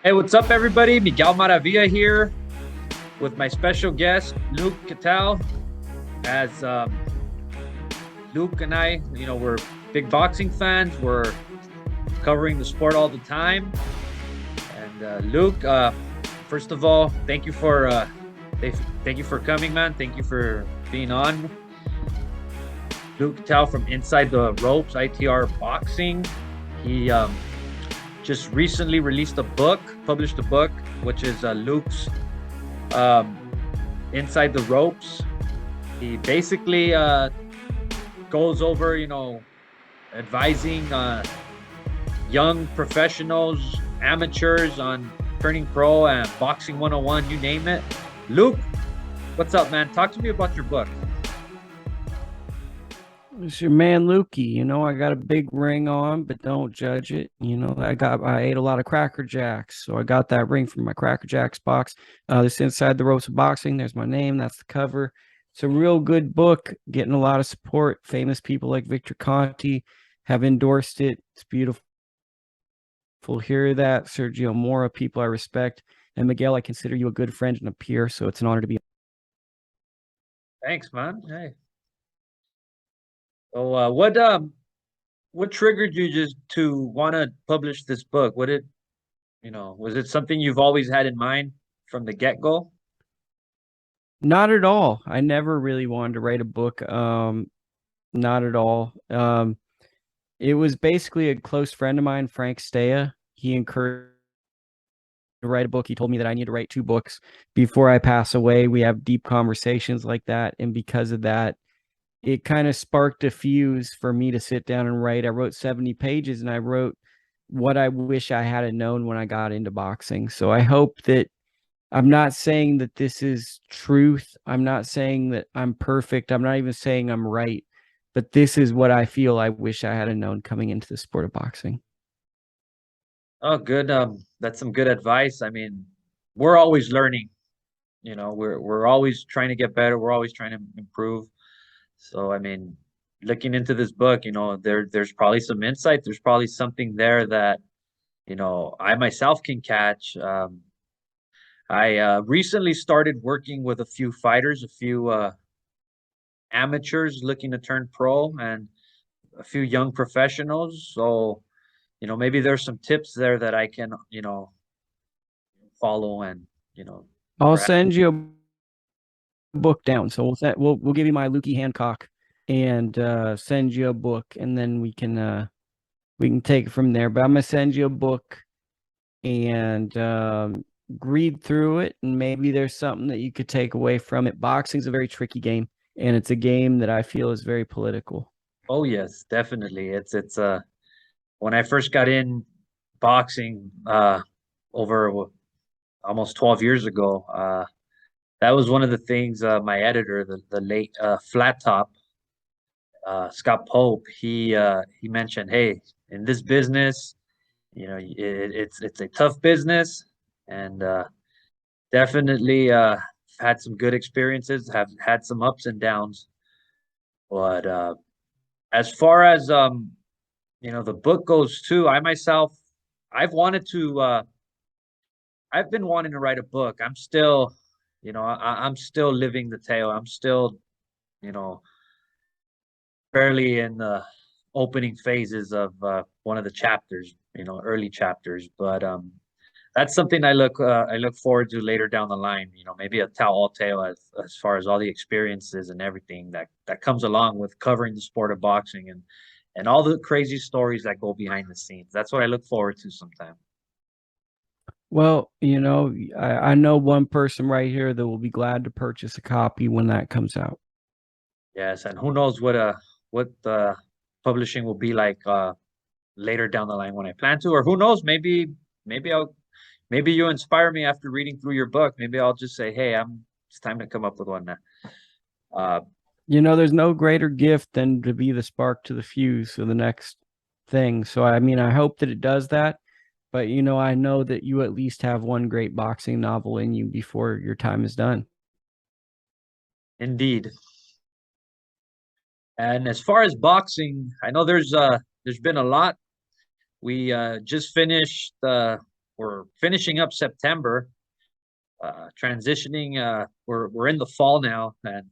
Hey, what's up, everybody? Miguel Maravilla here with my special guest, Luke Ketelle. As Luke and I, we're big boxing fans. We're covering the sport all the time. And Luke, first of all, thank you for coming, man. Thank you for being on. Luke Ketelle from Inside the Ropes, ITR Boxing. He just recently released a book, published a book, which is Luke's um, Inside the Ropes. He basically goes over, advising young professionals, amateurs on turning pro and boxing 101, you name it. Luke, what's up, man? Talk to me about your book. It's your man Lukey. I got a big ring on, but don't judge it. I ate a lot of Cracker Jacks, so I got that ring from my Cracker Jacks box. This Inside the Ropes of Boxing. There's my name. That's the cover. It's a real good book, getting a lot of support. Famous people like Victor Conti have endorsed it. It's beautiful. Hear that, Sergio Mora, people I respect, and Miguel. I consider you a good friend and a peer, so it's an honor to be. Thanks, man. Hey. So, what triggered you just to want to publish this book? Was it something you've always had in mind from the get-go? Not at all. I never really wanted to write a book. Not at all. It was basically a close friend of mine, Frank Stea. He encouraged me to write a book. He told me that I need to write two books before I pass away. We have deep conversations like that. And because of that, it kind of sparked a fuse for me to sit down and write. I wrote 70 pages and I wrote what I wish I had known when I got into boxing. So I hope that I'm not saying that this is truth. I'm not saying that I'm perfect. I'm not even saying I'm right. But this is what I feel I wish I had known coming into the sport of boxing. Oh, good. That's some good advice. I mean, we're always learning. We're always trying to get better. We're always trying to improve. So, I mean, looking into this book, there's probably some insight. There's probably something there that, I myself can catch. I recently started working with a few fighters, a few amateurs looking to turn pro, and a few young professionals. So, maybe there's some tips there that I can, follow and, I'll perhaps. send you a book down. So we'll give you my Lukey Hancock and send you a book, and then we can take it from there. But I'm gonna send you a book and read through it, and maybe there's something that you could take away from it. Boxing's a very tricky game, and it's a game that I feel is very political. Oh yes, definitely. It's when I first got in boxing over almost 12 years ago, that was one of the things my editor, the late Flat Top, Scott Pope, he mentioned, hey, in this business, it's a tough business, and definitely had some good experiences, have had some ups and downs. But as far as the book goes too, I myself, I've wanted to I've been wanting to write a book. I'm still, I'm still living the tale. I'm still, you know, barely in the opening phases of one of the chapters, early chapters. But that's something I look forward to later down the line. Maybe a tell-all tale as far as all the experiences and everything that comes along with covering the sport of boxing and all the crazy stories that go behind the scenes. That's what I look forward to sometime. Well, I know one person right here that will be glad to purchase a copy when that comes out. Yes, and who knows what publishing will be like later down the line when I plan to, or who knows, maybe I'll maybe you inspire me after reading through your book. Maybe I'll just say, hey, it's time to come up with one now. Uh, There's no greater gift than to be the spark to the fuse of the next thing. So, I mean, I hope that it does that. But, I know that you at least have one great boxing novel in you before your time is done. Indeed. And as far as boxing, I know there's been a lot. We just finished we're finishing up September, transitioning. We're in the fall now, and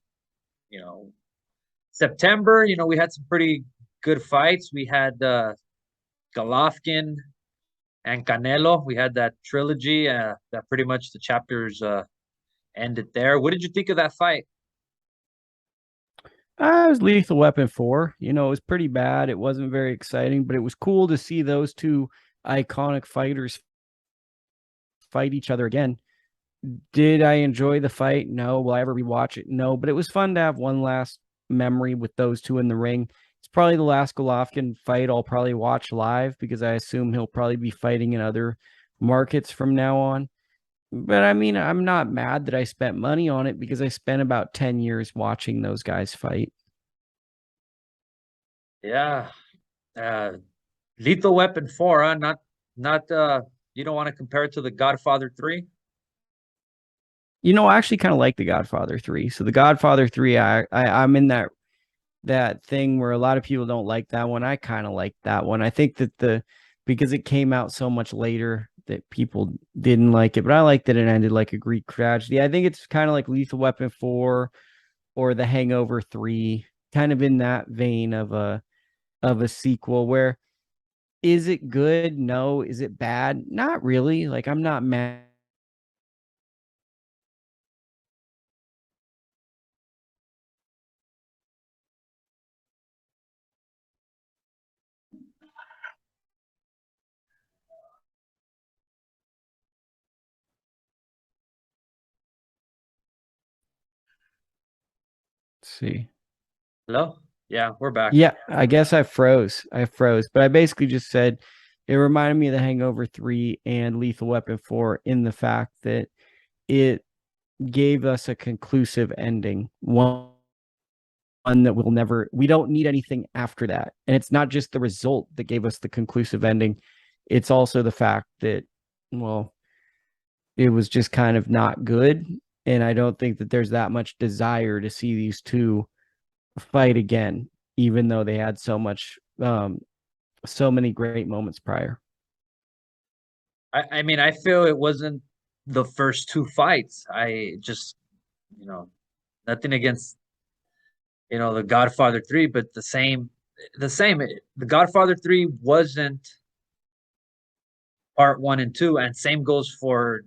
you know, September. You know, we had some pretty good fights. We had Golovkin and Canelo. We had that trilogy. That pretty much the chapters ended there. What did you think of that fight? It was Lethal Weapon 4. You know, it was pretty bad. It wasn't very exciting, but it was cool to see those two iconic fighters fight each other again. Did I enjoy the fight? No. Will I ever rewatch it? No. But it was fun to have one last memory with those two in the ring. It's probably the last Golovkin fight I'll probably watch live because I assume he'll probably be fighting in other markets from now on. But I mean, I'm not mad that I spent money on it because I spent about 10 years watching those guys fight. Yeah, uh, Lethal Weapon 4, huh? Not you don't want to compare it to The Godfather 3? You know, I actually kind of like The Godfather 3. So The Godfather 3, I'm in that thing where a lot of people don't like that one. I kind of like that one. I think that because it came out so much later that people didn't like it, but I like that it ended like a Greek tragedy. I think it's kind of like Lethal Weapon 4 or The Hangover 3, kind of in that vein of a sequel where is it good? No. Is it bad? Not really. Like I'm not mad. Let's see. Hello? Yeah, we're back. Yeah, I guess I froze. But I basically just said it reminded me of The Hangover 3 and Lethal Weapon 4 in the fact that it gave us a conclusive ending. One that we don't need anything after that. And it's not just the result that gave us the conclusive ending. It's also the fact that, well, it was just kind of not good. And I don't think that there's that much desire to see these two fight again, even though they had so many great moments prior. I mean, I feel it wasn't the first two fights. I just, you know, nothing against, The Godfather 3, but the same. The Godfather 3 wasn't part one and two, and same goes for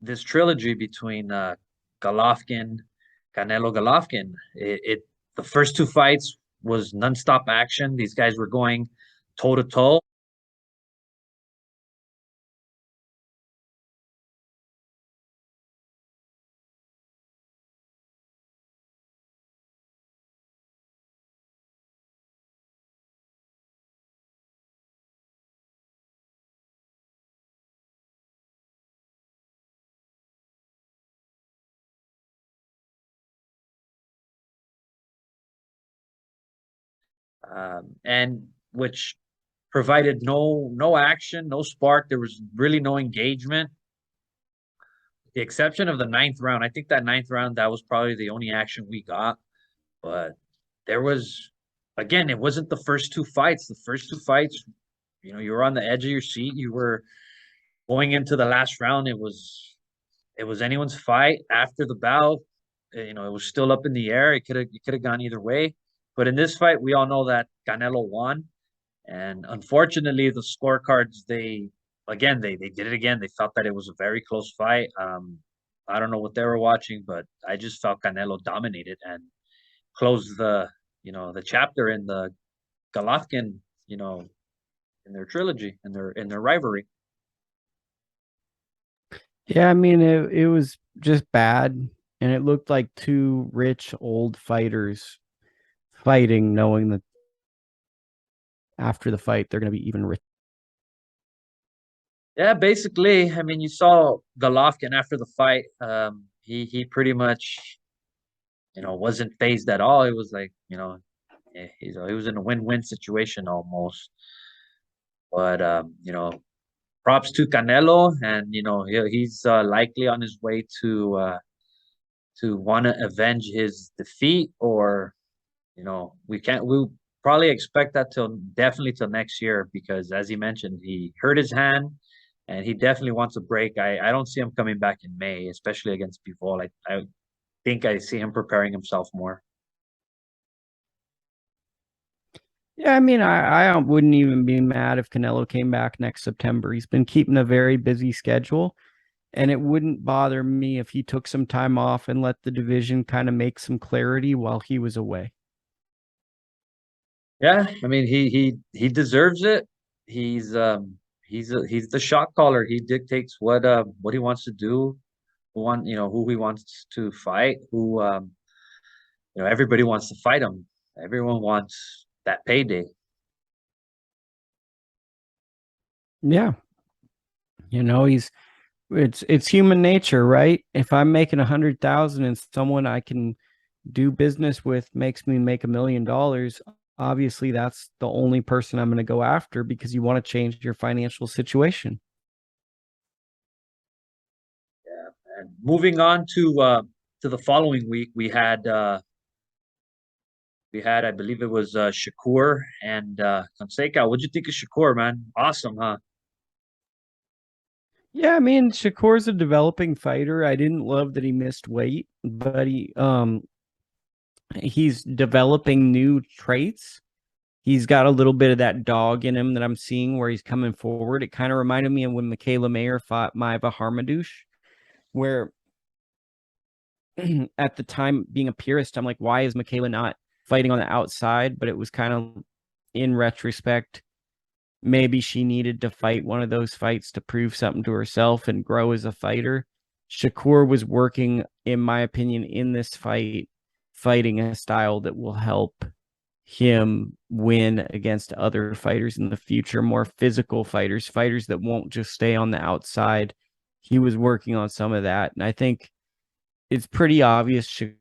this trilogy between Golovkin, Canelo Golovkin. The first two fights was nonstop action. These guys were going toe to toe. And which provided no action, no spark. There was really no engagement. The exception of the ninth round. I think that ninth round, that was probably the only action we got. But there was, again, it wasn't the first two fights. The first two fights, you were on the edge of your seat. You were going into the last round. It was anyone's fight after the bout. It was still up in the air. It could have gone either way. But in this fight, we all know that Canelo won. And unfortunately, the scorecards, they did it again. They felt that it was a very close fight. I don't know what they were watching, but I just felt Canelo dominated and closed the chapter in the Golovkin, in their trilogy, in their rivalry. Yeah, I mean it was just bad, and it looked like two rich old fighters fighting, knowing that after the fight they're going to be even rich. Yeah, basically, I mean, you saw Golovkin after the fight. He pretty much, wasn't phased at all. It was like, he was in a win-win situation almost. But props to Canelo, and he's likely on his way to want to avenge his defeat, or we'll probably expect that till definitely till next year because, as he mentioned, he hurt his hand and he definitely wants a break. I don't see him coming back in May, especially against Bivol. I think I see him preparing himself more. Yeah, I mean, I wouldn't even be mad if Canelo came back next September. He's been keeping a very busy schedule, and it wouldn't bother me if he took some time off and let the division kind of make some clarity while he was away. Yeah, I mean he deserves it. He's the shot caller. He dictates what he wants to do, who he wants to fight, everybody wants to fight him. Everyone wants that payday. Yeah, he's it's human nature, right? If I'm making 100,000 and someone I can do business with makes me make $1 million, obviously that's the only person I'm going to go after because you want to change your financial situation. And moving on to the following week, we had I believe it was Shakur and Conceicao. What'd you think of Shakur, man? Awesome, huh? Yeah, I mean, Shakur's a developing fighter. I didn't love that he missed weight, but he's developing new traits. He's got a little bit of that dog in him that I'm seeing where he's coming forward. It kind of reminded me of when Michaela Mayer fought Maiva Harmadouche, where at the time, being a purist, I'm like, why is Michaela not fighting on the outside? But it was kind of, in retrospect, maybe she needed to fight one of those fights to prove something to herself and grow as a fighter. Shakur was working, in my opinion, in this fight, fighting a style that will help him win against other fighters in the future, more physical fighters, fighters that won't just stay on the outside. He was working on some of that. And I think it's pretty obvious Shakur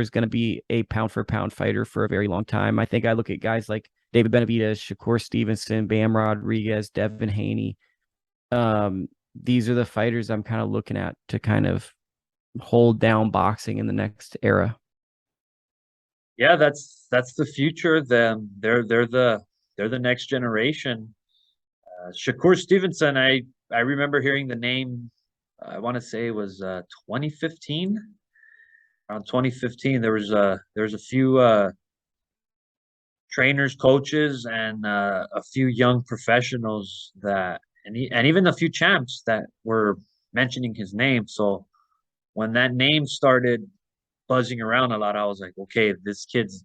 is going to be a pound for pound fighter for a very long time. I think I look at guys like David Benavidez, Shakur Stevenson, Bam Rodriguez, Devin Haney. These are the fighters I'm kind of looking at to kind of hold down boxing in the next era. Yeah, that's the future. They're the next generation. Shakur Stevenson, I remember hearing the name. I want to say it was 2015. Around 2015, there was a few trainers, coaches, and a few young professionals and even a few champs that were mentioning his name. So when that name started buzzing around a lot, I was like, okay, this kid's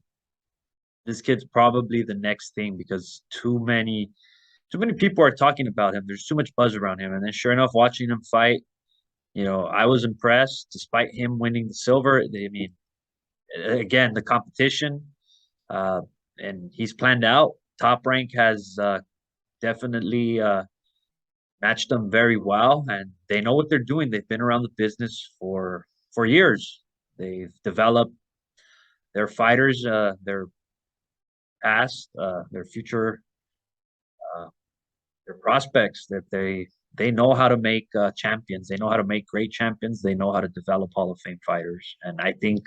probably the next thing because too many people are talking about him. There's too much buzz around him. And then sure enough, watching him fight, I was impressed despite him winning the silver. I mean, again, the competition, uh, and he's planned out. Top Rank has definitely matched them very well, and they know what they're doing. They've been around the business for years. They've developed their fighters, their past, their future, uh, their prospects. That they know how to make champions. They know how to make great champions. They know how to develop Hall of Fame fighters. And I think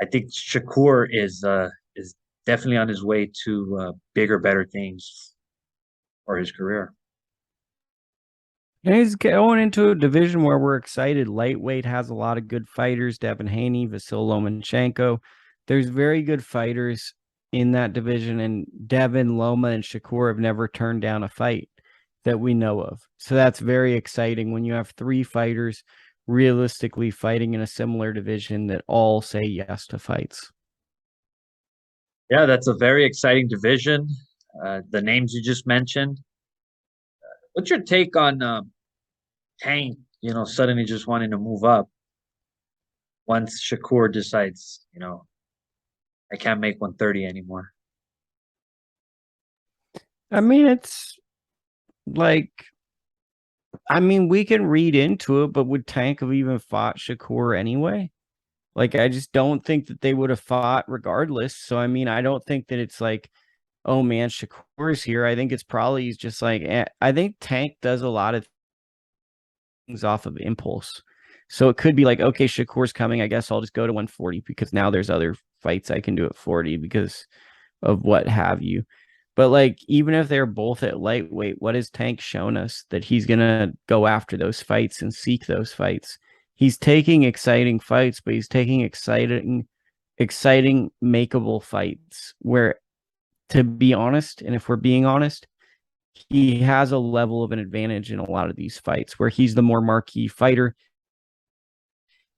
Shakur is definitely on his way to bigger, better things for his career. And he's going into a division where we're excited. Lightweight has a lot of good fighters. Devin Haney, Vasil Lomachenko. There's very good fighters in that division, and Devin, Loma, and Shakur have never turned down a fight that we know of. So that's very exciting when you have three fighters realistically fighting in a similar division that all say yes to fights. Yeah, that's a very exciting division. The names you just mentioned. What's your take on Tank? Suddenly just wanting to move up once Shakur decides, I can't make 130 anymore. I mean, it's like, we can read into it, but would Tank have even fought Shakur anyway? Like, I just don't think that they would have fought regardless. So, I don't think that it's like, oh man, Shakur's here. I think it's probably just like, I think Tank does a lot of things off of impulse. So it could be like, okay, Shakur's coming. I guess I'll just go to 140 because now there's other fights I can do at 40 because of what have you. But like, even if they're both at lightweight, what has Tank shown us that he's gonna go after those fights and seek those fights? He's taking exciting fights, but he's taking exciting, makeable fights where, to be honest, and if we're being honest, he has a level of an advantage in a lot of these fights where he's the more marquee fighter.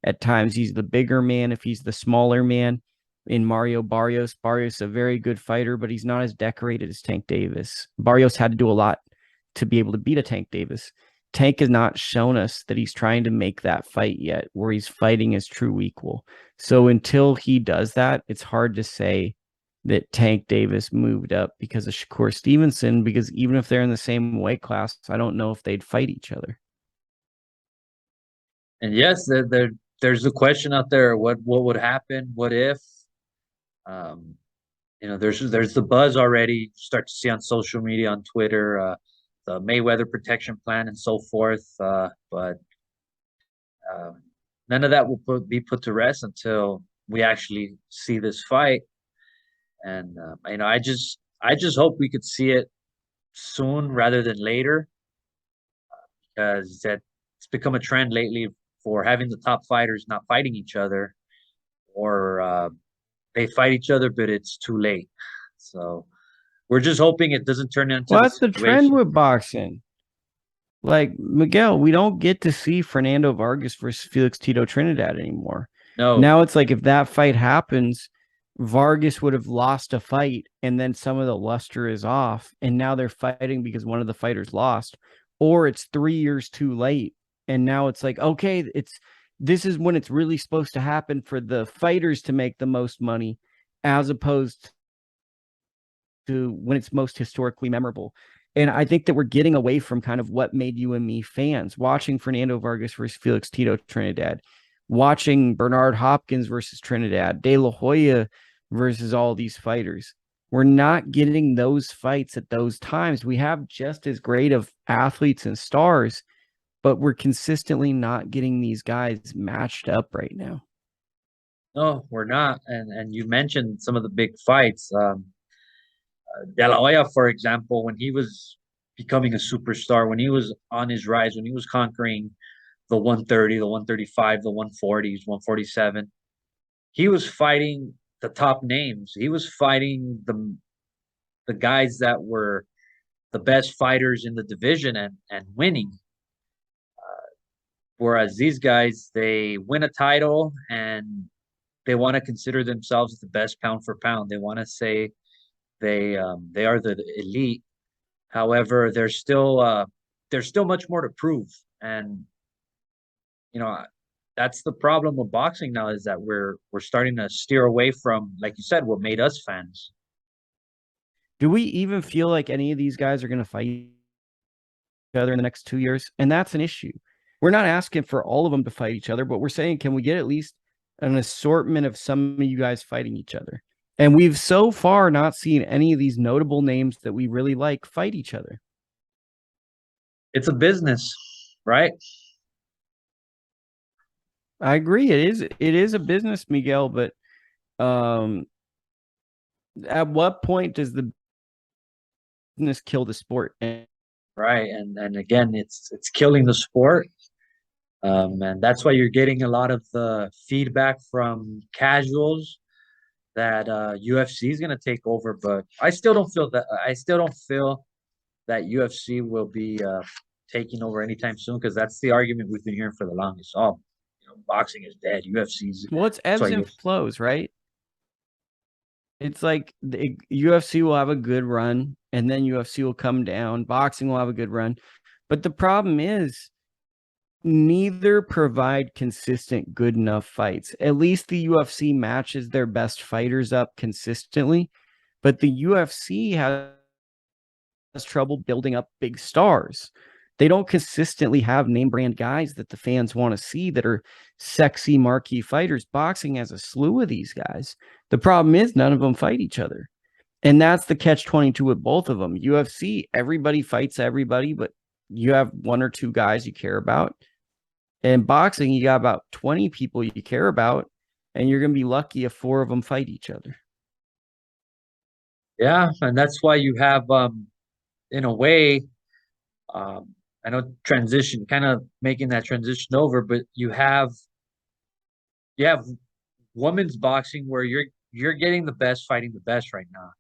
At times, he's the bigger man. If he's the smaller man, in Mario Barrios, Barrios a very good fighter, but he's not as decorated as Tank Davis. Barrios had to do a lot to be able to beat a Tank Davis. Tank has not shown us that he's trying to make that fight yet, where he's fighting as true equal. So until he does that, it's hard to say that Tank Davis moved up because of Shakur Stevenson, because even if they're in the same weight class, I don't know if they'd fight each other. And yes, there's a question out there. What would happen? What if? Um, there's the buzz already. You start to see on social media, on Twitter, the Mayweather protection plan and so forth. But none of that will be put to rest until we actually see this fight. And I just hope we could see it soon rather than later, because it's become a trend lately for having the top fighters not fighting each other, or they fight each other, but it's too late. So we're just hoping it doesn't turn into Well, the that's the trend situation. with boxing. Like, Miguel, we don't get to see Fernando Vargas versus Felix Tito Trinidad anymore. No, Now it's like, if that fight happens, Vargas would have lost a fight and then some of the luster is off. And now they're fighting because one of the fighters lost, or it's 3 years too late. And now it's like, okay, this is when it's really supposed to happen for the fighters to make the most money, as opposed to when it's most historically memorable. And I think that we're getting away from kind of what made you and me fans, watching Fernando Vargas versus Felix Tito Trinidad, watching Bernard Hopkins versus Trinidad, De La Hoya versus all these fighters. We're not getting those fights at those times. We have just as great of athletes and stars, but we're consistently not getting these guys matched up right now. no, we're not. And you mentioned some of the big fights. De La Hoya, for example, when he was becoming a superstar, when he was on his rise, when he was conquering the 130, the 135, the 140s, 147, he was fighting the top names. He was fighting the guys that were the best fighters in the division and winning. Whereas these guys, they win a title and they want to consider themselves the best pound for pound. They want to say they are the elite. However, there's still much more to prove, and you know that's the problem with boxing now, is that we're starting to steer away from, like you said, what made us fans. Do we even feel like any of these guys are going to fight each other in the next 2 years? And that's an issue. We're not asking for all of them to fight each other, but we're saying, can we get at least an assortment of some of you guys fighting each other? And we've so far not seen any of these notable names that we really like fight each other. It's a business, right? I agree. It is a business, Miguel, but um at what point does the business kill the sport? Right, and again, it's killing the sport. And that's why you're getting a lot of the feedback from casuals that UFC is going to take over. But I still don't feel that UFC will be taking over anytime soon, because that's the argument we've been hearing for the longest. Oh, boxing is dead. UFC's Well, it's that's why ebbs and flows, right? It's like the UFC will have a good run and then UFC will come down. Boxing will have a good run. But the problem is, neither provide consistent, good enough fights. At least the UFC matches their best fighters up consistently, but the UFC has trouble building up big stars. They don't consistently have name brand guys that the fans want to see that are sexy marquee fighters. Boxing has a slew of these guys. The problem is none of them fight each other. And that's the catch 22 with both of them. UFC, everybody fights everybody, but you have one or two guys you care about. And boxing, you got about 20 people you care about, and you're going to be lucky if four of them fight each other. Yeah, and that's why you have in a way, I know transition, kind of making that transition over, but you have women's boxing where you're getting the best fighting the best right now.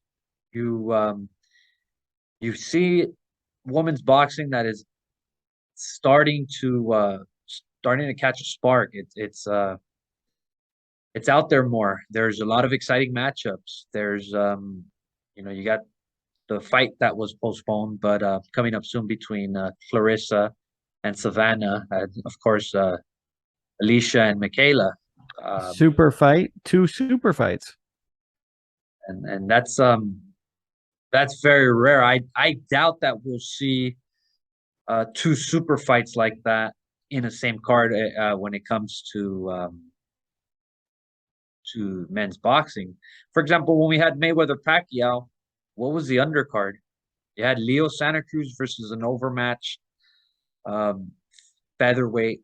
You you see women's boxing that is starting to catch a spark. It's out there more. There's a lot of exciting matchups. There's you got the fight that was postponed, but coming up soon between Clarissa and Savannah, and of course Alicia and Michaela. Um, Super fight, two super fights. and that's very rare. I doubt that we'll see two super fights like that in the same card when it comes to men's boxing. For example, when we had Mayweather Pacquiao, what was the undercard? You had Leo Santa Cruz versus an overmatched um, featherweight,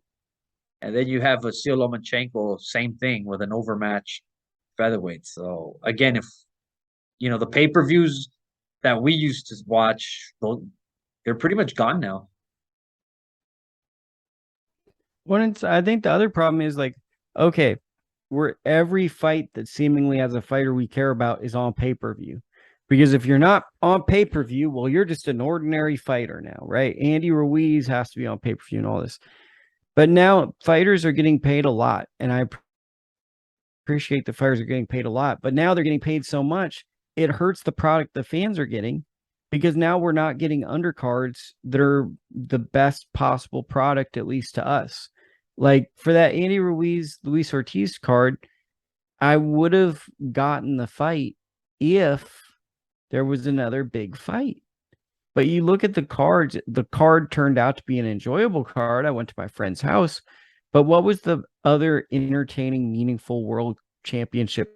and then you have Vasil Lomachenko, same thing with an overmatched featherweight. So again, if the pay-per-views that we used to watch, they're pretty much gone now. When it's, I think the other problem is like, okay, where every fight that seemingly has a fighter we care about is on pay per view. Because if you're not on pay per view, well, you're just an ordinary fighter now, right? Andy Ruiz has to be on pay per view and all this. But now fighters are getting paid a lot, and I appreciate the fighters are getting paid a lot. But now they're getting paid so much, it hurts the product the fans are getting because now we're not getting undercards that are the best possible product, at least to us. Like for that Andy Ruiz, Luis Ortiz card, I would have gotten the fight if there was another big fight. But you look at the card turned out to be an enjoyable card. I went to my friend's house. But what was the other entertaining, meaningful world championship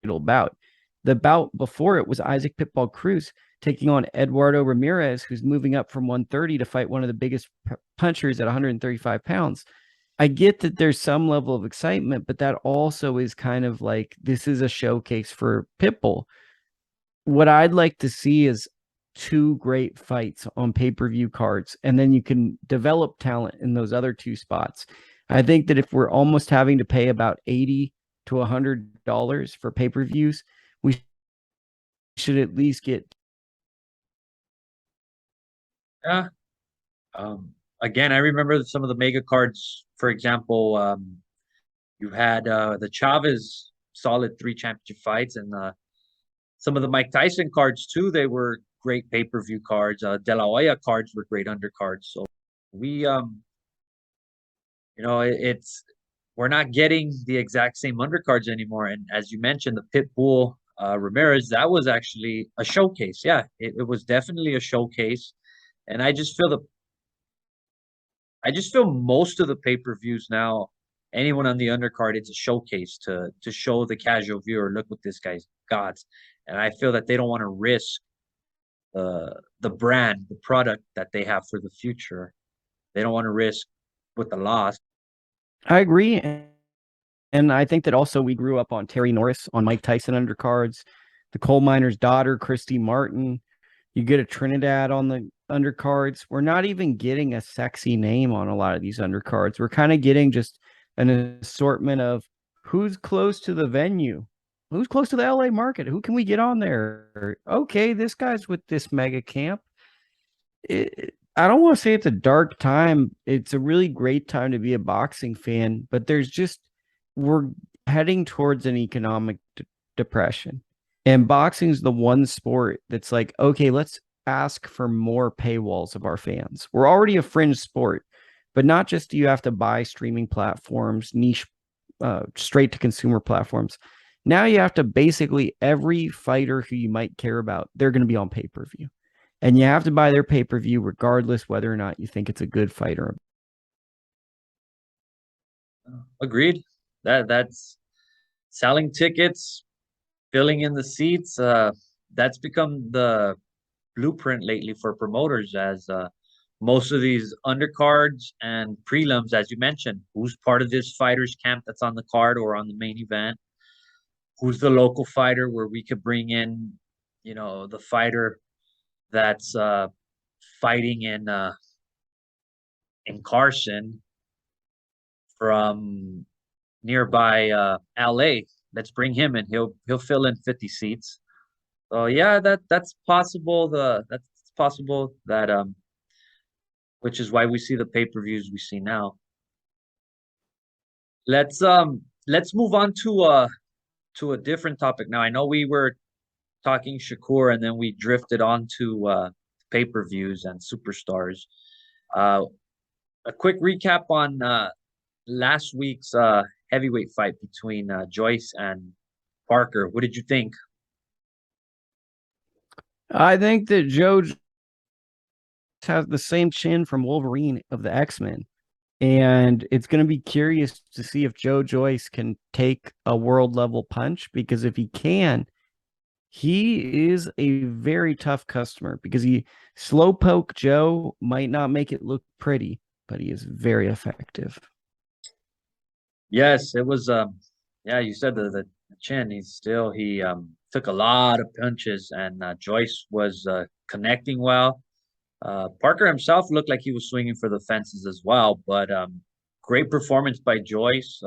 bout? The bout before it was Isaac Pitbull Cruz taking on Eduardo Ramirez, who's moving up from 130 to fight one of the biggest punchers at 135 pounds. I get that there's some level of excitement, but that also is kind of like this is a showcase for Pitbull. What I'd like to see is two great fights on pay-per-view cards, and then you can develop talent in those other two spots. I think that if we're almost having to pay about $80 to $100 for pay-per-views, we should at least get. Yeah. Again, I remember some of the mega cards. For example, you had the Chavez solid three championship fights, and some of the Mike Tyson cards too. They were great pay per view cards. De La Hoya cards were great undercards. So we, it's we're not getting the exact same undercards anymore. And as you mentioned, the Pitbull Ramirez, that was actually a showcase. Yeah, it was definitely a showcase. And I just feel most of the pay-per-views now, anyone on the undercard, it's a showcase to show the casual viewer, look what this guy's got. And I feel that they don't want to risk the brand, the product that they have for the future. They don't want to risk with the loss. I agree. And I think that also we grew up on Terry Norris, on Mike Tyson undercards, the coal miner's daughter, Christy Martin. You get a Trinidad on the undercards. We're not even getting a sexy name on a lot of these undercards. We're kind of getting just an assortment of who's close to the venue, who's close to the LA market, who can we get on there? Okay, this guy's with this mega camp. I don't want to say it's a dark time. It's a really great time to be a boxing fan, but we're heading towards an economic depression. And boxing is the one sport that's like, okay, let's ask for more paywalls of our fans. We're already a fringe sport, but not just do you have to buy streaming platforms, niche, straight to consumer platforms. Now you have to basically every fighter who you might care about, they're going to be on pay per view. And you have to buy their pay per view regardless whether or not you think it's a good fight or. Agreed. That's selling tickets, filling in the seats. That's become the blueprint lately for promoters as most of these undercards and prelims, as you mentioned, who's part of this fighters camp that's on the card or on the main event, who's the local fighter where we could bring in the fighter that's fighting in Carson from nearby LA. Let's bring him in. He'll fill in 50 seats. So yeah, that's possible. That's possible that which is why we see the pay-per-views we see now. Let's move on to a different topic now. I know we were talking Shakur and then we drifted on to pay-per-views and superstars. Uh, a quick recap on last week's heavyweight fight between Joyce and Parker. What did you think? I think that Joe has the same chin from Wolverine of the X-Men. And it's going to be curious to see if Joe Joyce can take a world level punch, because if he can, he is a very tough customer, because slowpoke Joe might not make it look pretty, but he is very effective. Yes, it was yeah, you said the chin. He took a lot of punches and Joyce was connecting well. Parker himself looked like he was swinging for the fences as well, but great performance by Joyce.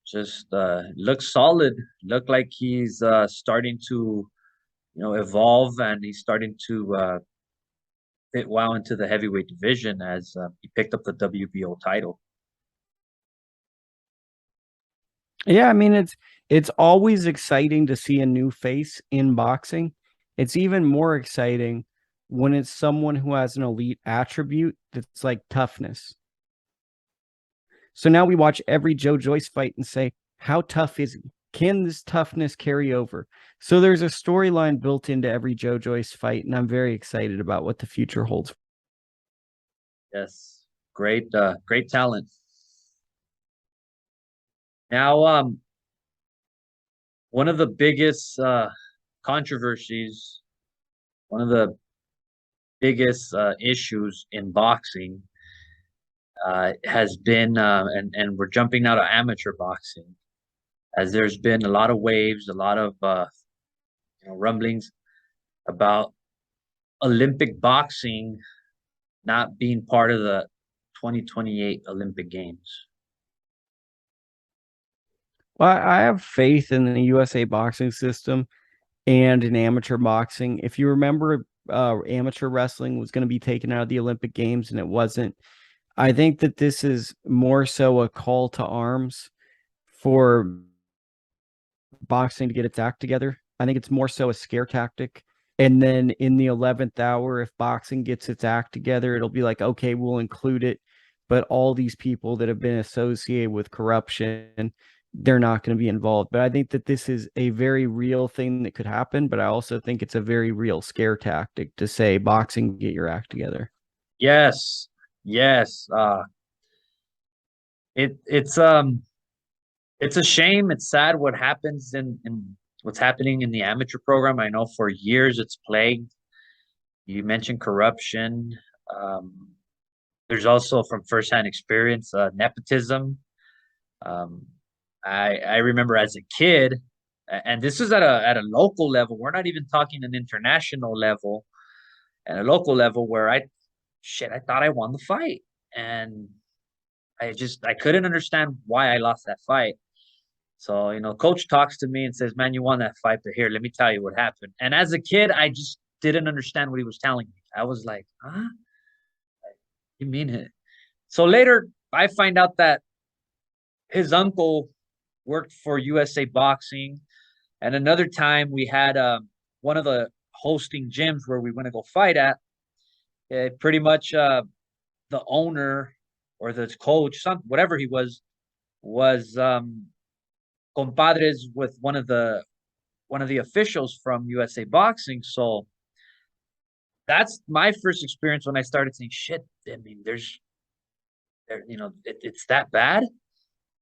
Just looks solid. Looked like he's starting to, evolve, and he's starting to fit well into the heavyweight division as he picked up the WBO title. Yeah, I mean it's always exciting to see a new face in boxing. It's even more exciting when it's someone who has an elite attribute that's like toughness. So now we watch every Joe Joyce fight and say, how tough is he? Can this toughness carry over? So there's a storyline built into every Joe Joyce fight, and I'm very excited about what the future holds. Yes, great talent. Now, one of the biggest controversies, one of the biggest issues in boxing has been, and we're jumping out of amateur boxing, as there's been a lot of waves, a lot of rumblings about Olympic boxing not being part of the 2028 Olympic Games. Well, I have faith in the USA boxing system and in amateur boxing. If you remember, amateur wrestling was going to be taken out of the Olympic Games, and it wasn't. I think that this is more so a call to arms for boxing to get its act together. I think it's more so a scare tactic. And then in the 11th hour, if boxing gets its act together, it'll be like, okay, we'll include it. But all these people that have been associated with corruption, they're not going to be involved. But I think that this is a very real thing that could happen. But I also think it's a very real scare tactic to say, boxing, get your act together. Yes, yes. It's a shame. It's sad what happens in what's happening in the amateur program. I know for years it's plagued. You mentioned corruption. Um, there's also from firsthand experience nepotism. Um, I remember as a kid, and this is at a local level. We're not even talking an international level. At a local level, where I thought I won the fight, and I couldn't understand why I lost that fight. So, coach talks to me and says, "Man, you won that fight, but here, let me tell you what happened." And as a kid, I just didn't understand what he was telling me. I was like, "Huh? You mean it?" So later, I find out that his uncle worked for USA Boxing, and another time we had one of the hosting gyms where we went to go fight at. Pretty much the owner or the coach, whatever he was compadres with one of the officials from USA Boxing. So that's my first experience when I started saying, "Shit, I mean, it's that bad."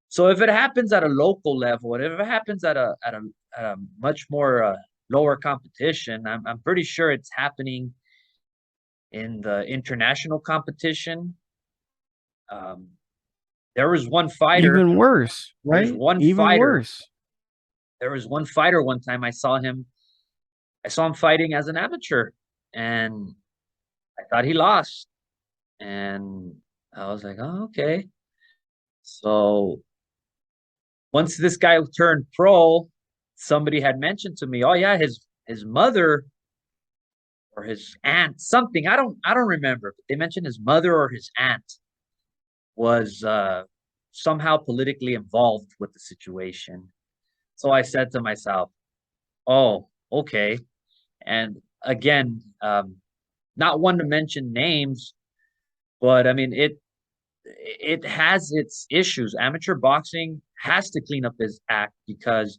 So if it happens at a local level, if it happens at a much more lower competition, I'm pretty sure it's happening in the international competition. Um, there was one fighter. Even worse, There's right? one Even fighter. worse. There was one fighter one time I saw him. I saw him fighting as an amateur, and I thought he lost. And I was like, oh, okay. So once this guy turned pro, somebody had mentioned to me, oh yeah, his mother or his aunt, something. I don't remember. But they mentioned his mother or his aunt was somehow politically involved with the situation. So I said to myself, oh, okay. And again, not one to mention names, but I mean it has its issues. Amateur boxing has to clean up its act because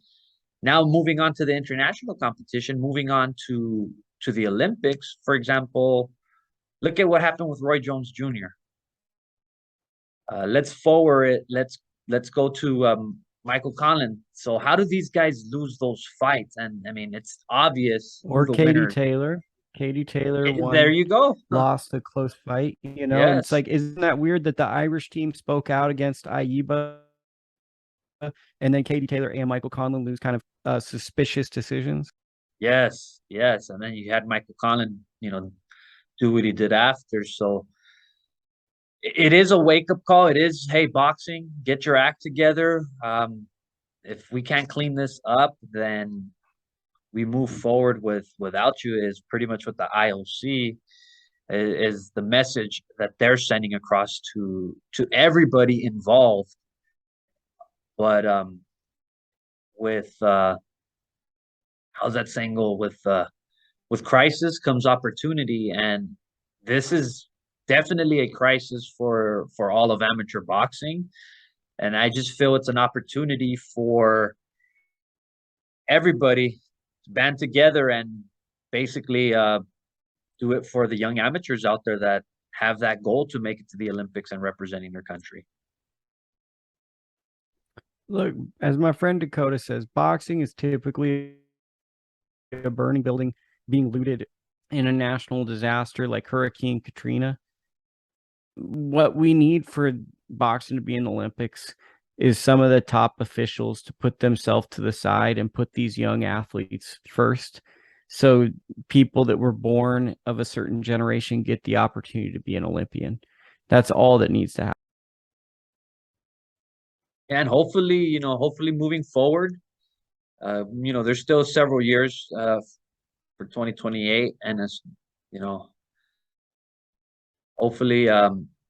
now moving on to the international competition, moving on to the Olympics, for example, look at what happened with Roy Jones Jr. Let's forward it. Let's go to Michael Conlon. So how do these guys lose those fights? And I mean, it's obvious who Or the Katie winner. Taylor. Katie Taylor There won, you go. lost a close fight, you know, and it's Yes, like, isn't that weird that the Irish team spoke out against Aiba, and then Katie Taylor and Michael Conlon lose kind of suspicious decisions? yes, yes. And then you had Michael Conlon, do what he did after. So it is a wake up call. It is, hey, boxing, get your act together. If we can't clean this up, then we move forward without you. Is pretty much what the IOC is the message that they're sending across to everybody involved. But with how's that saying go? With crisis comes opportunity, and this is definitely a crisis for all of amateur boxing. And I just feel it's an opportunity for everybody to band together and basically do it for the young amateurs out there that have that goal to make it to the Olympics and representing their country. Look, as my friend Dakota says, boxing is typically a burning building being looted in a national disaster like Hurricane Katrina. What we need for boxing to be in the Olympics is some of the top officials to put themselves to the side and put these young athletes first. So people that were born of a certain generation get the opportunity to be an Olympian. That's all that needs to happen. And hopefully moving forward, there's still several years for 2028, and it's, you know, hopefully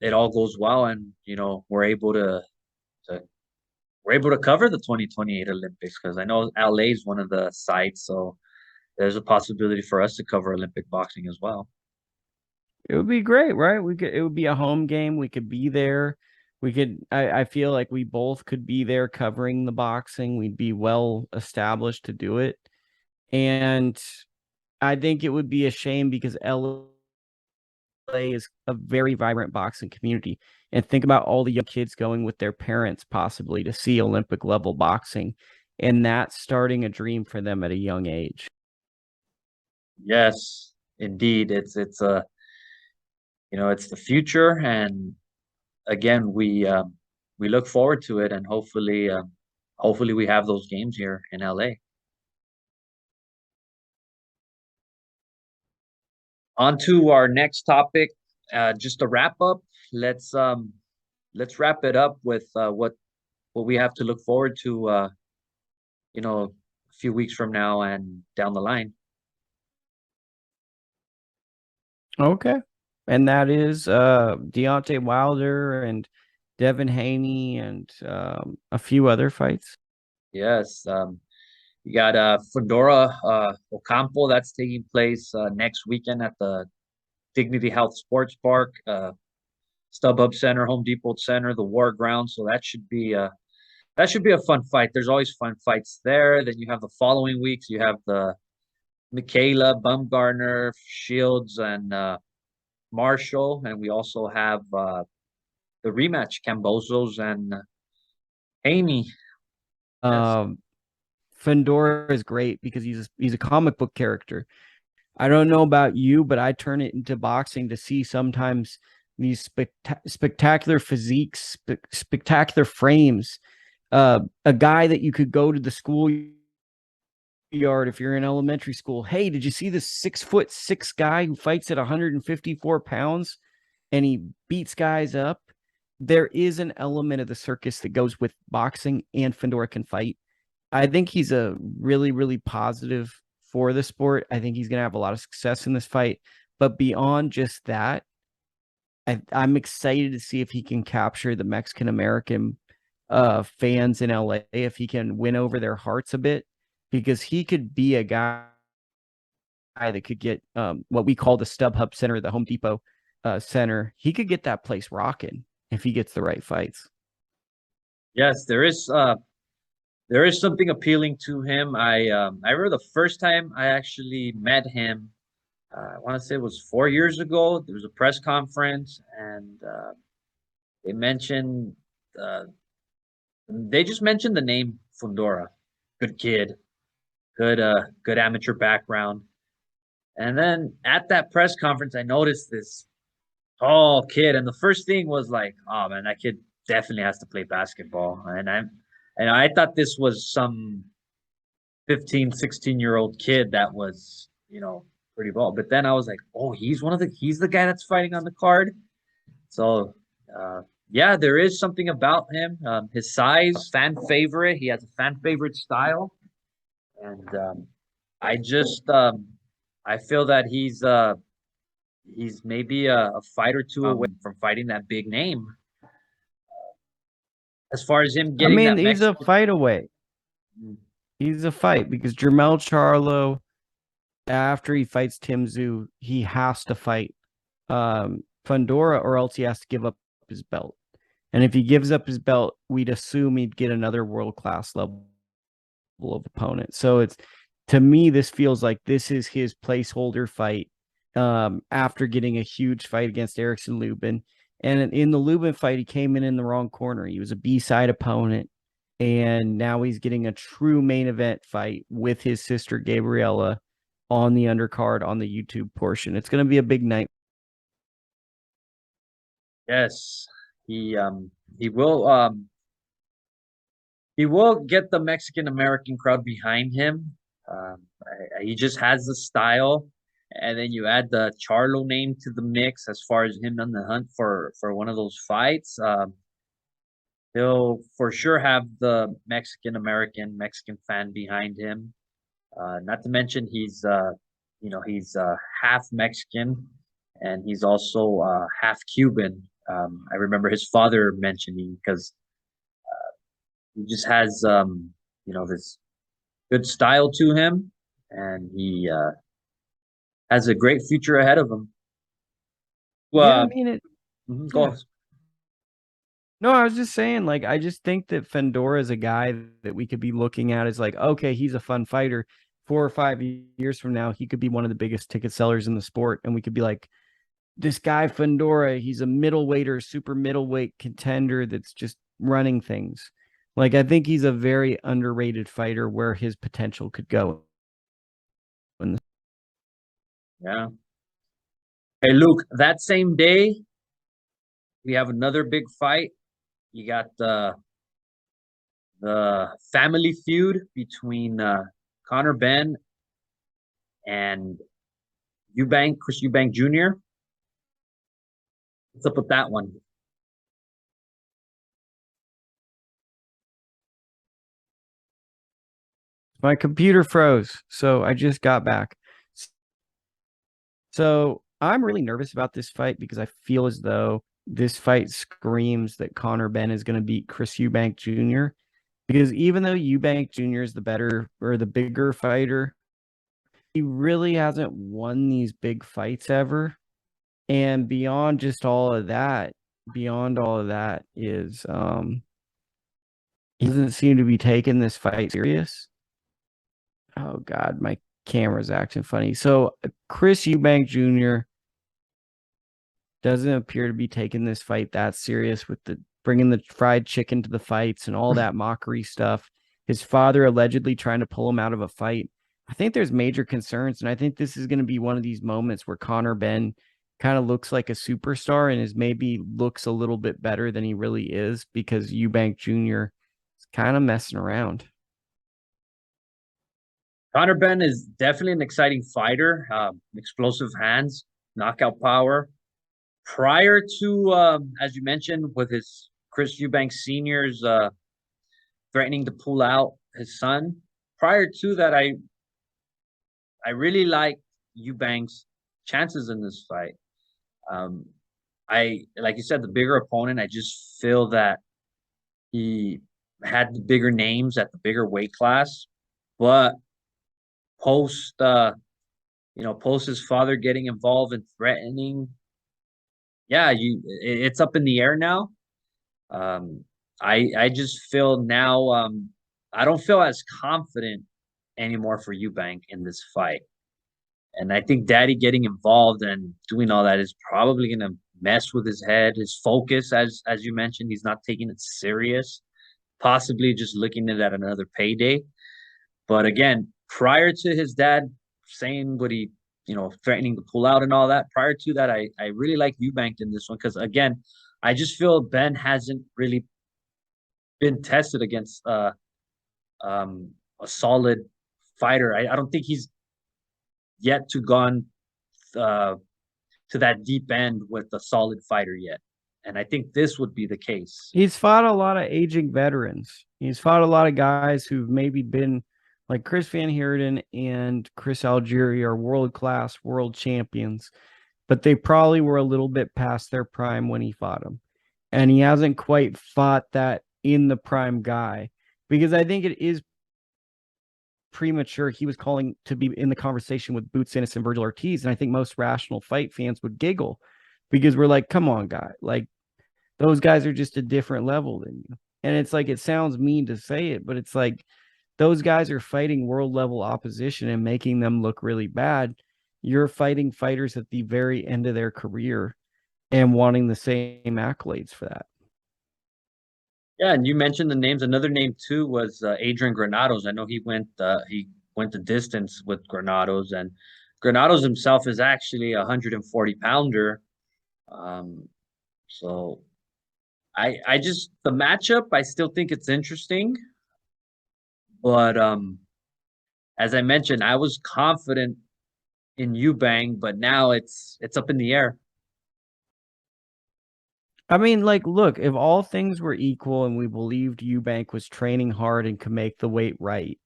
it all goes well, and to we're able to cover the 2028 Olympics because I know LA is one of the sites, so there's a possibility for us to cover Olympic boxing as well. It would be great, right? It would be a home game. We could be there. I feel like we both could be there covering the boxing. We'd be well established to do it. And I think it would be a shame because LA is a very vibrant boxing community. And think about all the young kids going with their parents possibly to see Olympic level boxing. And that's starting a dream for them at a young age. Yes, indeed, it's the future, and again, we look forward to it, and hopefully we have those games here in LA. On to our next topic, just to wrap up. Let's um let's wrap it up with what we have to look forward to a few weeks from now and down the line. Okay. And that is Deontay Wilder and Devin Haney and a few other fights. Yes, you got Fedora Ocampo that's taking place next weekend at the Dignity Health Sports Park, StubHub Center, Home Depot Center, the War Ground. So that should be a fun fight. There's always fun fights there. Then you have the following weeks. You have the Michaela, Bumgarner, Shields, and Marshall, and we also have the rematch, Cambozos and Haney. Yes, Fedora is great because he's a comic book character. I don't know about you, but I turn it into boxing to see sometimes these spectacular physiques, spectacular frames. A guy that you could go to the school schoolyard, if you're in elementary school, hey, did you see this 6'6" guy who fights at 154 pounds and he beats guys up? There is an element of the circus that goes with boxing, and Fundora can fight. I think he's a really, really positive for the sport. I think he's going to have a lot of success in this fight. But beyond just that, I'm excited to see if he can capture the Mexican American fans in LA, if he can win over their hearts a bit, because he could be a guy that could get what we call the StubHub Center, the Home Depot Center. He could get that place rocking if he gets the right fights. Yes, there is something appealing to him. I remember the first time I actually met him. I want to say it was 4 years ago. There was a press conference, and they mentioned uh, they just mentioned the name Fundora. Good kid, good amateur background. And then at that press conference, I noticed this tall kid, and the first thing was like, oh man, that kid definitely has to play basketball. And I thought this was some 15, 16-year-old kid that was, pretty ball. But then I was like, oh, he's the guy that's fighting on the card. So yeah, there is something about him. His size, fan favorite. He has a fan favorite style. And I just I feel that he's maybe a fight or two away from fighting that big name. As far as him I getting mean, that he's a Mexican, fight away. He's a fight because Jermel Charlo, after he fights Tim Tszyu, he has to fight Fundora, or else he has to give up his belt. And if he gives up his belt, we'd assume he'd get another world-class level of opponent. So it's, to me, this feels like this is his placeholder fight after getting a huge fight against Erickson Lubin. And in the Lubin fight, he came in the wrong corner. He was a B-side opponent. And now he's getting a true main event fight with his sister, Gabriella, on the undercard on the YouTube portion. It's going to be a big night. yes, he um he will um he will get the Mexican American crowd behind him. He just has the style, and then you add the Charlo name to the mix as far as him on the hunt for one of those fights. He'll for sure have the Mexican fan behind him. Not to mention he's half Mexican, and he's also half Cuban. I remember his father mentioning, because he just has this good style to him, and he has a great future ahead of him. Yeah, I Well, mean it. go. Yeah. No, I was just saying, like, I just think that Fundora is a guy that we could be looking at as like, okay, he's a fun fighter. 4 or 5 years from now, he could be one of the biggest ticket sellers in the sport. And we could be like, this guy Fundora, he's a middleweight or super middleweight contender that's just running things. Like, I think he's a very underrated fighter where his potential could go. Yeah. Hey, Luke, that same day, we have another big fight. You got the family feud between Connor Ben and Chris Eubank Jr. What's up with that one? My computer froze, so I just got back. So I'm really nervous about this fight because I feel as though this fight screams that Connor Ben is going to beat Chris Eubank Jr. Because even though Eubank Jr. is the better or the bigger fighter, he really hasn't won these big fights ever. And beyond all of that is he doesn't seem to be taking this fight serious. Oh God, my camera's acting funny. So Chris Eubank Jr. doesn't appear to be taking this fight that serious with the bringing the fried chicken to the fights and all that mockery stuff. His father allegedly trying to pull him out of a fight. I think there's major concerns, and I think this is going to be one of these moments where Connor Ben kind of looks like a superstar and is maybe looks a little bit better than he really is because Eubank Jr. is kind of messing around. Conor Ben is definitely an exciting fighter. Explosive hands, knockout power. Prior to, as you mentioned, with his Chris Eubanks Senior's threatening to pull out his son. Prior to that, I really like Eubanks' chances in this fight. Um, I like you said, the bigger opponent. I just feel that he had the bigger names at the bigger weight class, but post post his father getting involved and threatening, yeah, it's up in the air now. Um, I just feel now I don't feel as confident anymore for Eubank in this fight. And I think Daddy getting involved and doing all that is probably going to mess with his head, his focus. As you mentioned, he's not taking it serious, possibly just looking at another payday. But again, prior to his dad saying what he, threatening to pull out and all that, prior to that, I really like Eubank in this one because again, I just feel Ben hasn't really been tested against a solid fighter. I don't think he's yet to gone uh, to that deep end with a solid fighter yet. And I think this would be the case. He's fought a lot of aging veterans. He's fought a lot of guys who've maybe been like Chris Van Heerden and Chris Algieri are world-class world champions, but they probably were a little bit past their prime when he fought him. And he hasn't quite fought that in the prime guy because I think it is premature. He was calling to be in the conversation with Boots Ennis and Virgil Ortiz. And I think most rational fight fans would giggle because we're like, come on, guy. Like, those guys are just a different level than you. And it's like, it sounds mean to say it, but it's like those guys are fighting world level opposition and making them look really bad. You're fighting fighters at the very end of their career and wanting the same accolades for that. Yeah, and you mentioned the names. Another name too was Adrian Granados. I know he went the distance with Granados, and Granados himself is actually a 140 pounder. Um, so I just the matchup. I still think it's interesting, but as I mentioned, I was confident in Eubank, but now it's up in the air. I mean, like, look, if all things were equal and we believed Eubank was training hard and could make the weight right,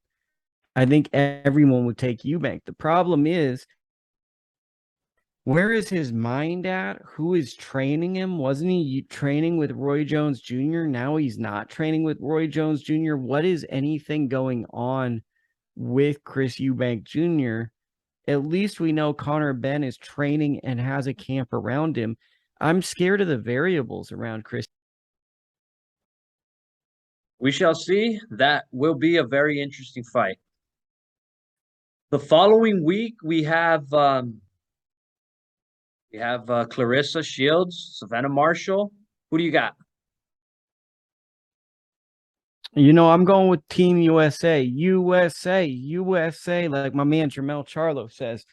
I think everyone would take Eubank. The problem is, where is his mind at? Who is training him? Wasn't he training with Roy Jones Jr.? Now he's not training with Roy Jones Jr. What is anything going on with Chris Eubank Jr.? At least we know Conor Ben is training and has a camp around him. I'm scared of the variables around Chris. We shall see. That will be a very interesting fight. The following week we have Clarissa Shields, Savannah Marshall. Who do you got? You know, I'm going with Team USA, USA, USA, like my man Jermel Charlo says.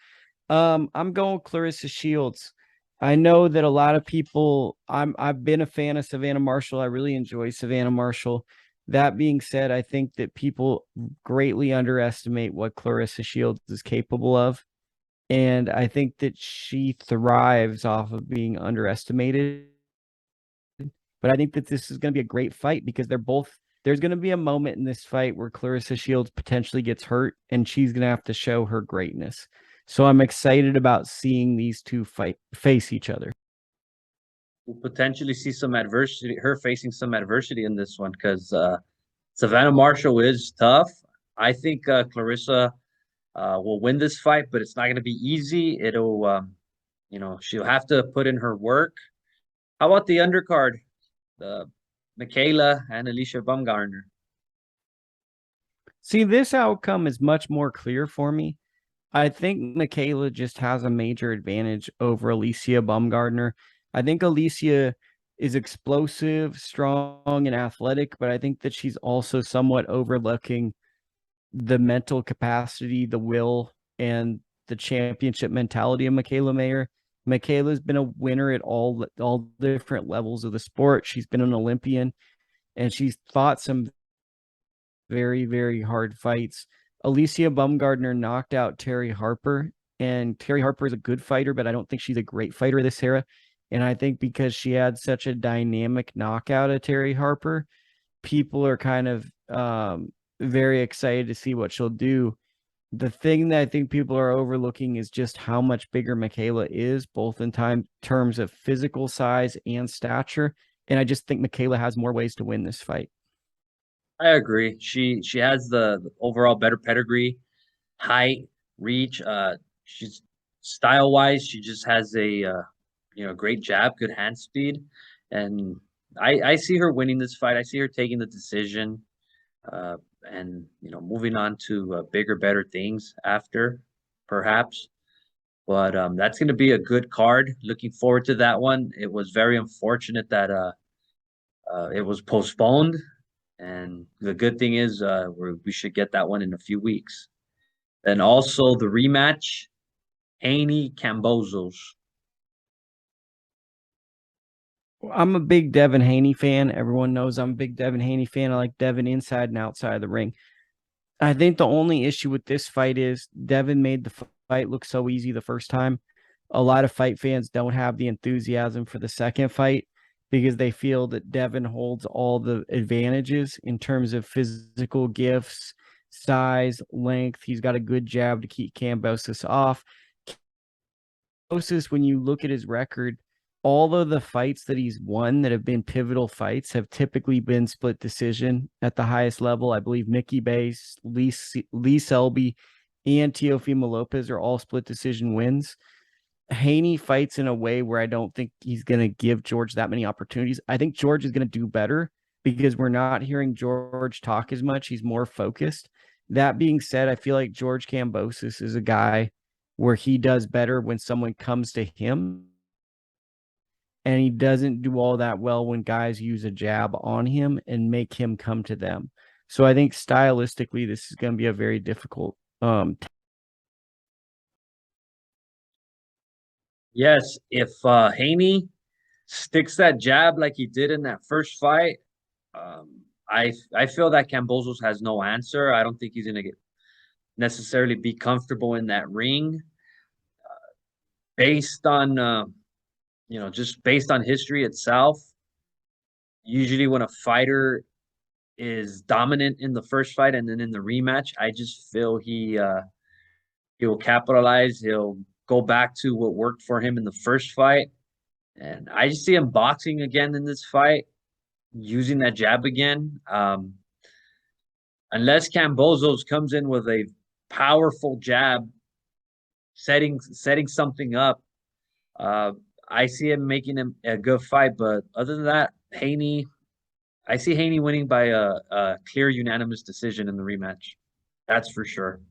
I'm going Clarissa Shields. I know that a lot of people. I've been a fan of Savannah Marshall. I really enjoy Savannah Marshall. That being said, I think that people greatly underestimate what Clarissa Shields is capable of. And I think that she thrives off of being underestimated. But I think that this is going to be a great fight because there's going to be a moment in this fight where Clarissa Shields potentially gets hurt and she's going to have to show her greatness. So I'm excited about seeing these two face each other. We'll potentially see some adversity, her facing some adversity in this one because Savannah Marshall is tough. I think Clarissa will win this fight, but it's not going to be easy. She'll have to put in her work. How about the undercard? The Michaela and Alicia Baumgartner. See, this outcome is much more clear for me. I think Michaela just has a major advantage over Alicia Baumgartner. I think Alicia is explosive, strong, and athletic, but I think that she's also somewhat overlooking the mental capacity, the will, and the championship mentality of Michaela Mayer. Michaela's been a winner at all different levels of the sport. She's been an Olympian, and she's fought some very, very hard fights. Alicia Baumgardner knocked out Terry Harper, and Terry Harper is a good fighter, but I don't think she's a great fighter this era. And I think because she had such a dynamic knockout of Terry Harper, people are kind of very excited to see what she'll do. The thing that I think people are overlooking is just how much bigger Michaela is, both in terms of physical size and stature. And I just think Michaela has more ways to win this fight. I agree. She has the overall better pedigree, height, reach. She's style wise, she just has a great jab, good hand speed, and I see her winning this fight. I see her taking the decision, uh, and moving on to bigger, better things after, perhaps. But that's going to be a good card. Looking forward to that one. It was very unfortunate that it was postponed, and the good thing is we should get that one in a few weeks. And also the rematch, Haney Cambozos. I'm a big Devin Haney fan. Everyone knows I'm a big Devin Haney fan. I like Devin inside and outside of the ring. I think the only issue with this fight is Devin made the fight look so easy the first time. A lot of fight fans don't have the enthusiasm for the second fight because they feel that Devin holds all the advantages in terms of physical gifts, size, length. He's got a good jab to keep Kambosos off. Kambosos, when you look at his record, all of the fights that he's won that have been pivotal fights have typically been split decision at the highest level. I believe Mickey Bass, Lee Selby, and Teofimo Lopez are all split decision wins. Haney fights in a way where I don't think he's going to give George that many opportunities. I think George is going to do better because we're not hearing George talk as much. He's more focused. That being said, I feel like George Kambosos is a guy where he does better when someone comes to him, and he doesn't do all that well when guys use a jab on him and make him come to them. So I think stylistically, this is going to be a very difficult. Yes, if Haney sticks that jab like he did in that first fight, I feel that Cambosos has no answer. I don't think he's gonna necessarily be comfortable in that ring, based on just based on history itself. Usually, when a fighter is dominant in the first fight and then in the rematch, I just feel he will capitalize. He'll go back to what worked for him in the first fight, and I just see him boxing again in this fight, using that jab again. Unless Cambozos comes in with a powerful jab, setting something up, uh, I see him making him a good fight. But other than that, I see Haney winning by a clear unanimous decision in the rematch. That's for sure.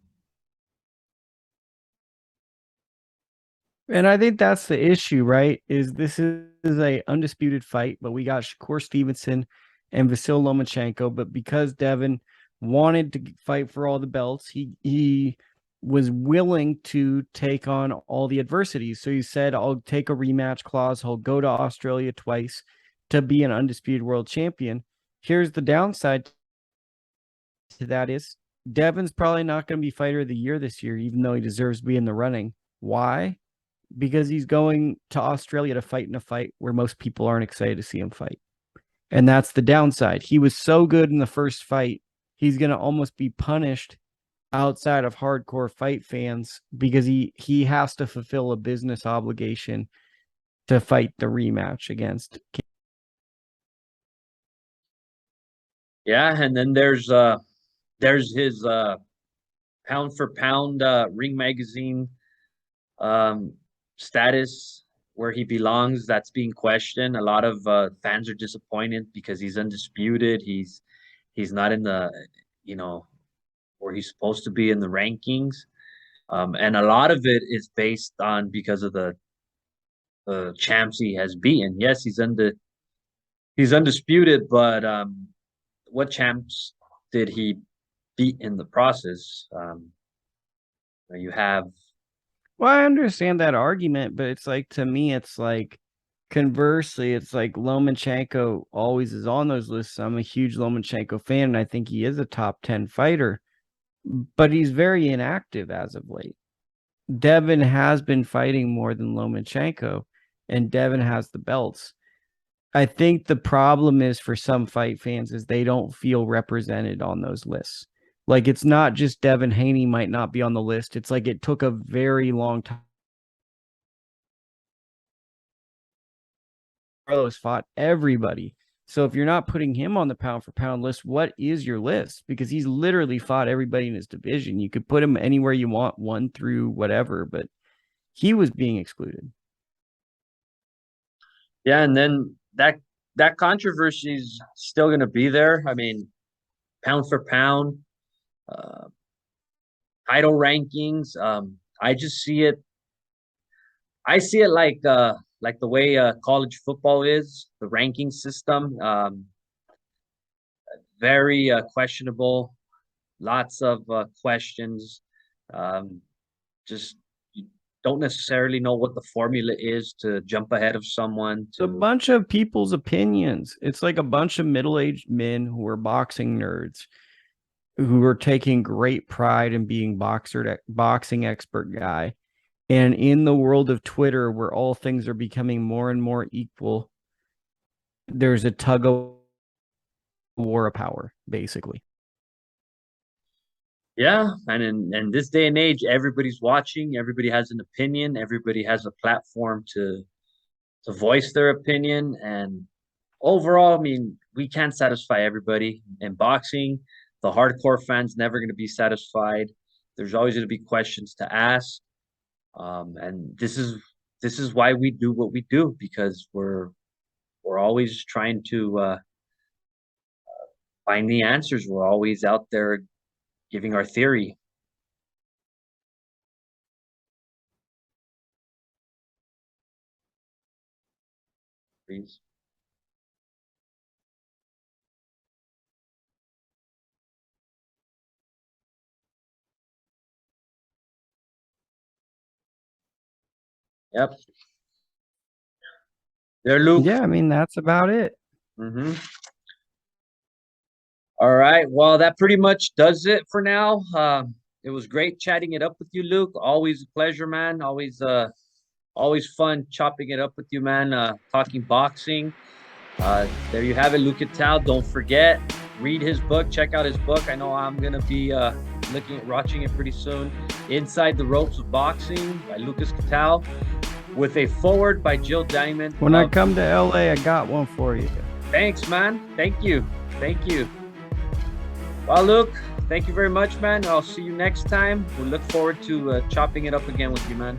And I think that's the issue, right? Is this is a undisputed fight, but we got Shakur Stevenson and Vasil Lomachenko. But because Devin wanted to fight for all the belts, he was willing to take on all the adversities. So he said, I'll take a rematch clause. He'll go to Australia twice to be an undisputed world champion. Here's the downside to that is Devin's probably not going to be fighter of the year this year, even though he deserves to be in the running. Why? Because he's going to Australia to fight in a fight where most people aren't excited to see him fight. And that's the downside. He was so good in the first fight, he's going to almost be punished outside of hardcore fight fans because he has to fulfill a business obligation to fight the rematch against. Yeah, and then there's his pound for pound Ring Magazine um status, where he belongs. That's being questioned. A lot of fans are disappointed because he's undisputed. He's not in the you know where he's supposed to be in the rankings. And a lot of it is based on because of the champs he has beaten. Yes, he's undisputed, but what champs did he beat in the process? You have Well, I understand that argument, but it's like, to me, it's like, conversely, it's like Lomachenko always is on those lists. I'm a huge Lomachenko fan, and I think he is a top 10 fighter. but he's very inactive as of late. Devin has been fighting more than Lomachenko, and Devin has the belts. I think the problem is for some fight fans is they don't feel represented on those lists. Like, it's not just Devin Haney might not be on the list. It's like it took a very long time. Carlos fought everybody. So if you're not putting him on the pound for pound list, what is your list? Because he's literally fought everybody in his division. You could put him anywhere you want, 1 through whatever, but he was being excluded. Yeah, and then that controversy is still going to be there. I mean, pound for pound, uh, title rankings. I just see it. I see it like the way college football is, the ranking system. Very questionable. Lots of questions. Um, just you don't necessarily know what the formula is to jump ahead of someone. It's a bunch of people's opinions. It's like a bunch of middle-aged men who are boxing nerds who are taking great pride in being boxing expert guy. And in the world of Twitter, where all things are becoming more and more equal, there's a tug of war of power, basically. Yeah, and in this day and age, everybody's watching. Everybody has an opinion. Everybody has a platform to voice their opinion. And overall, I mean, we can't satisfy everybody in boxing. The hardcore fans never going to be satisfied. There's always going to be questions to ask. And this is why we do what we do, because we're always trying to find the answers. We're always out there giving our theory. Please. Yep. There, Luke. Yeah, I mean, that's about it. Mm-hmm. All right. Well, that pretty much does it for now. It was great chatting it up with you, Luke. Always a pleasure, man. Always fun chopping it up with you, man. Talking boxing. There you have it, Luke Ketelle. Don't forget, read his book. Check out his book. I know I'm gonna be watching it pretty soon. Inside the Ropes of Boxing by Lucas Ketelle, with a forward by Jill Diamond. When I come to LA, I got one for you. Thanks, man. Thank you. Thank you. Well, Luke, thank you very much, man. I'll see you next time. We look forward to chopping it up again with you, man.